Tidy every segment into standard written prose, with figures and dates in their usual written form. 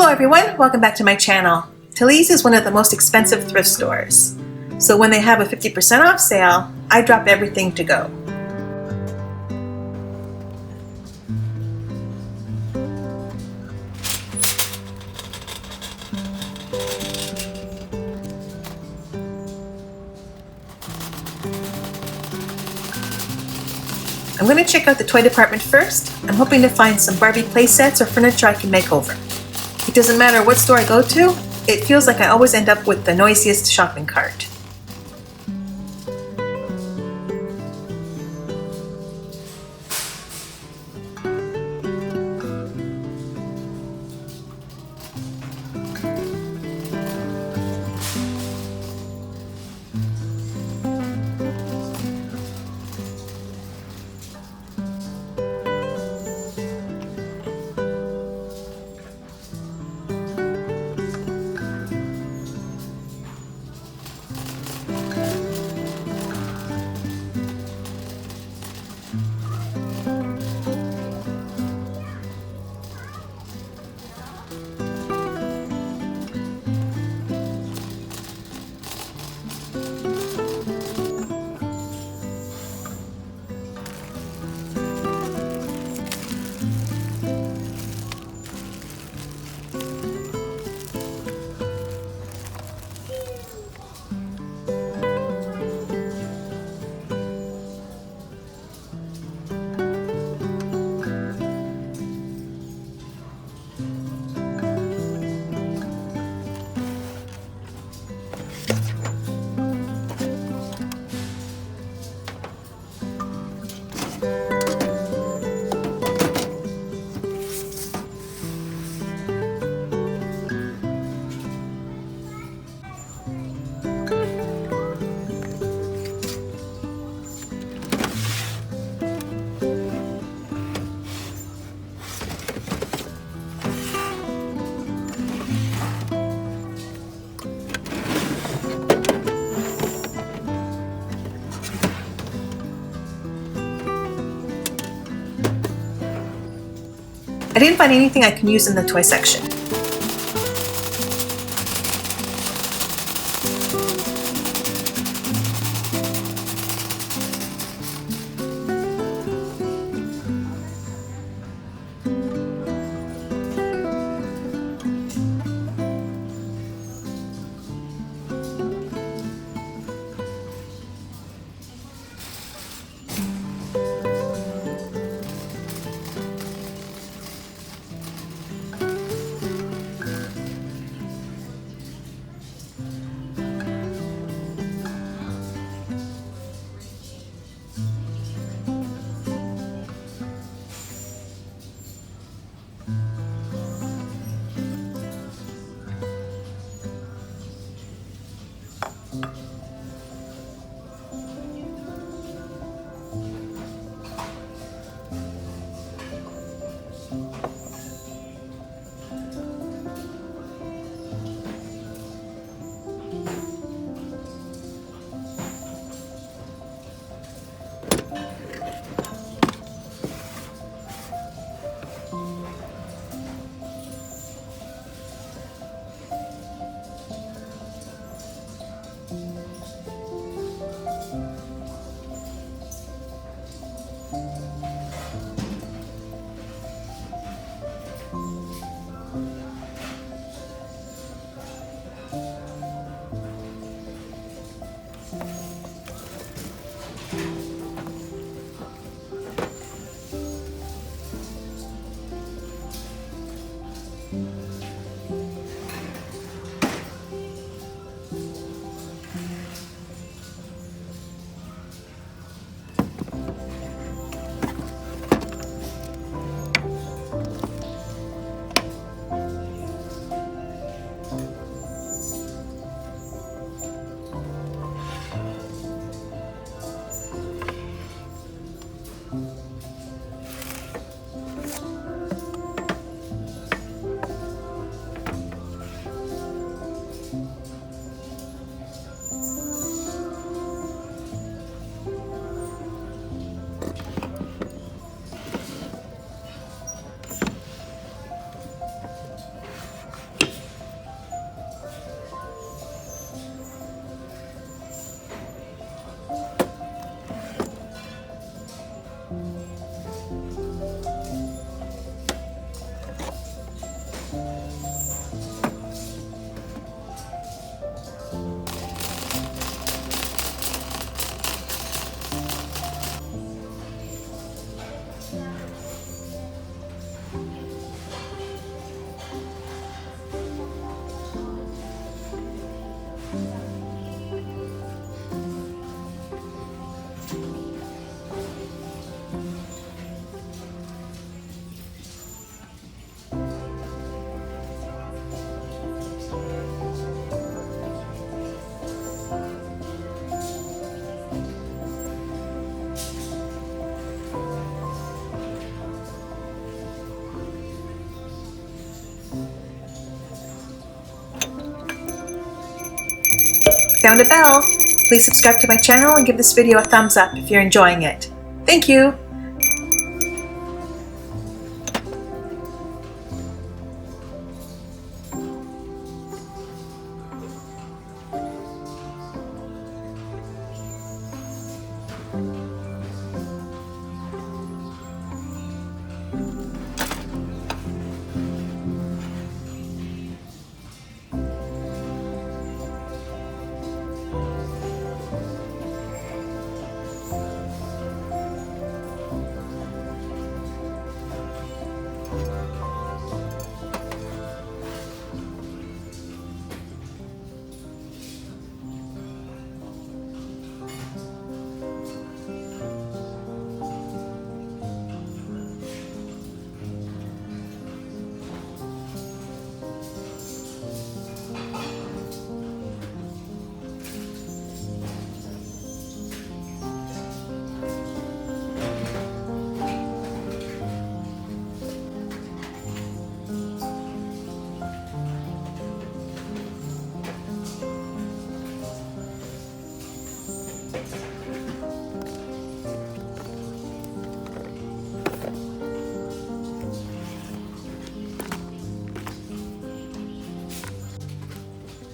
Hello everyone, welcome back to my channel. Talize is one of the most expensive thrift stores. So when they have a 50% off sale, I drop everything to go. I'm going to check out the toy department first. I'm hoping to find some Barbie playsets or furniture I can make over. It doesn't matter what store I go to, it feels like I always end up with the noisiest shopping cart. I didn't find anything I can use in the toy section. found a bell. Please subscribe to my channel and give this video a thumbs up if you're enjoying it. Thank you!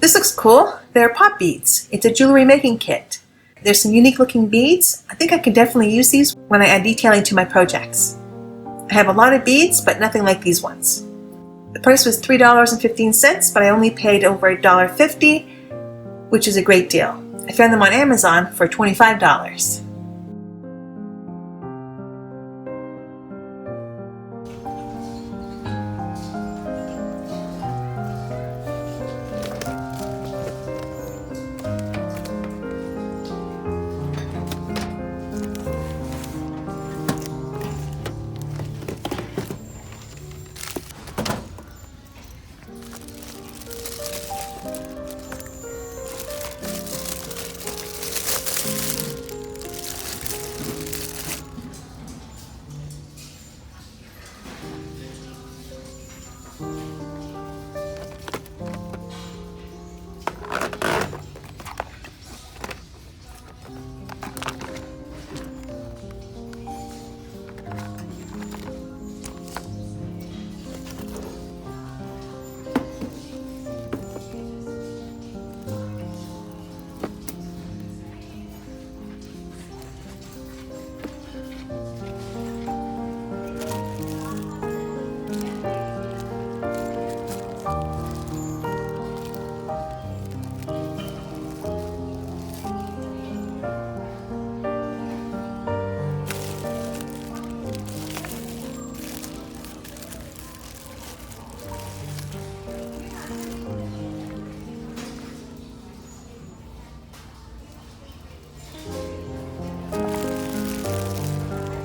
This looks cool. They're pop beads. It's a jewelry making kit. There's some unique looking beads. I think I can definitely use these when I add detailing to my projects. I have a lot of beads, but nothing like these ones. The price was $3.15, but I only paid over $1.50, which is a great deal. I found them on Amazon for $25.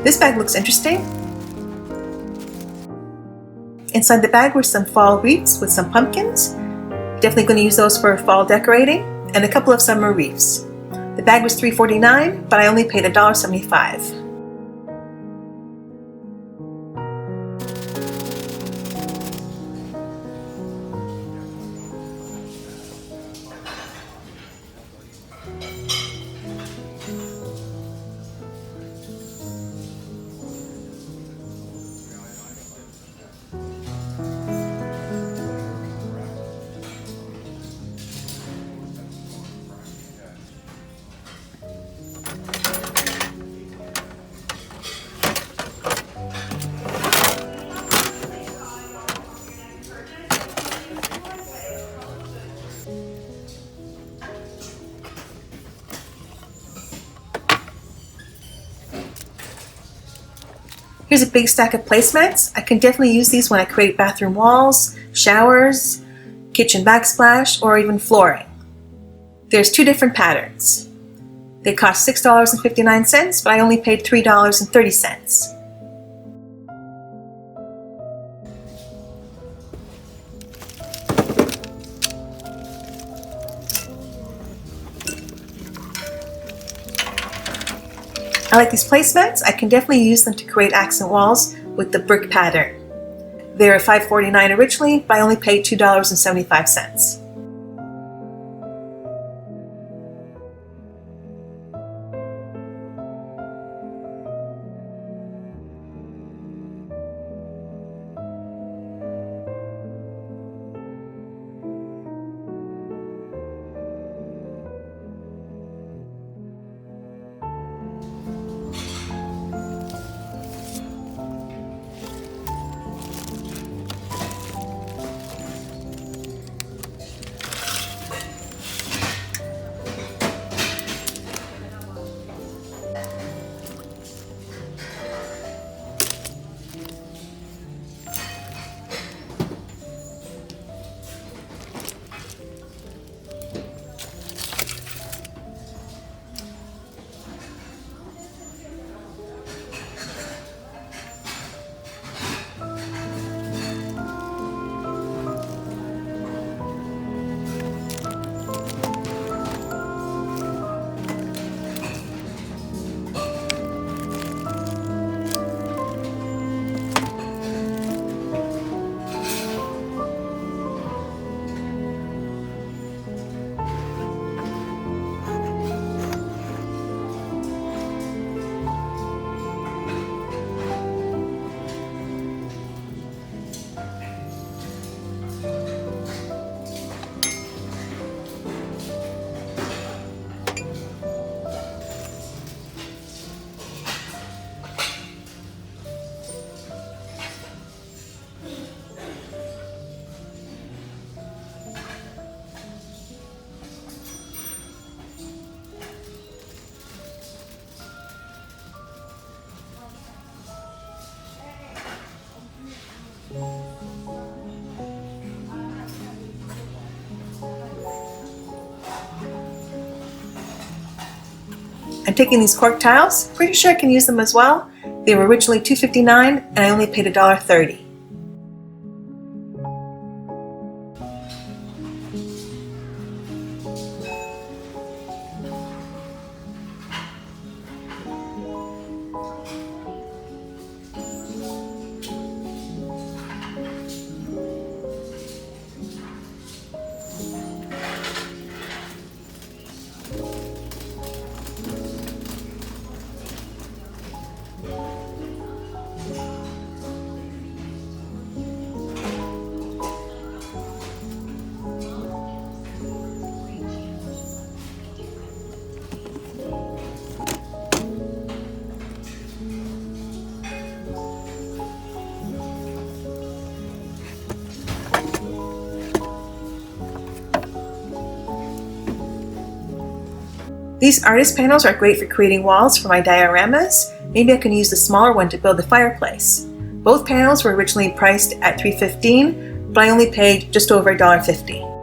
This bag looks interesting. Inside the bag were some fall wreaths with some pumpkins. Definitely going to use those for fall decorating, and a couple of summer wreaths. The bag was $3.49, but I only paid $1.75. Here's a big stack of placemats. I can definitely use these when I create bathroom walls, showers, kitchen backsplash, or even flooring. There's two different patterns. They cost $6.59, but I only paid $3.30. I like these placemats. I can definitely use them to create accent walls with the brick pattern. They were $5.49 originally, but I only paid $2.75. I'm taking these cork tiles. Pretty sure I can use them as well. They were originally $2.59 and I only paid $1.30. These artist panels are great for creating walls for my dioramas. Maybe I can use the smaller one to build the fireplace. Both panels were originally priced at $3.15, but I only paid just over $1.50.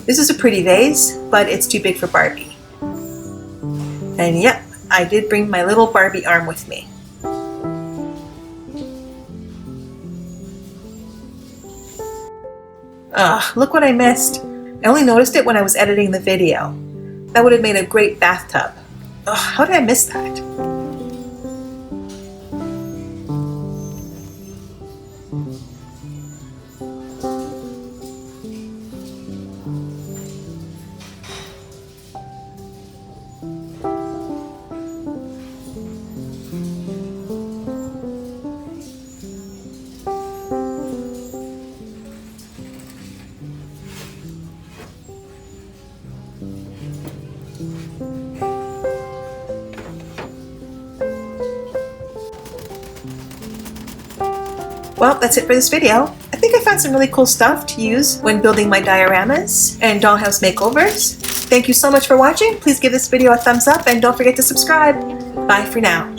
This is a pretty vase, but it's too big for Barbie. And yep, I did bring my little Barbie arm with me. Ugh, look what I missed. I only noticed it when I was editing the video. That would have made a great bathtub. Ugh, how did I miss that? Well, that's it for this video. I think I found some really cool stuff to use when building my dioramas and dollhouse makeovers. Thank you so much for watching. Please give this video a thumbs up and don't forget to subscribe. Bye for now.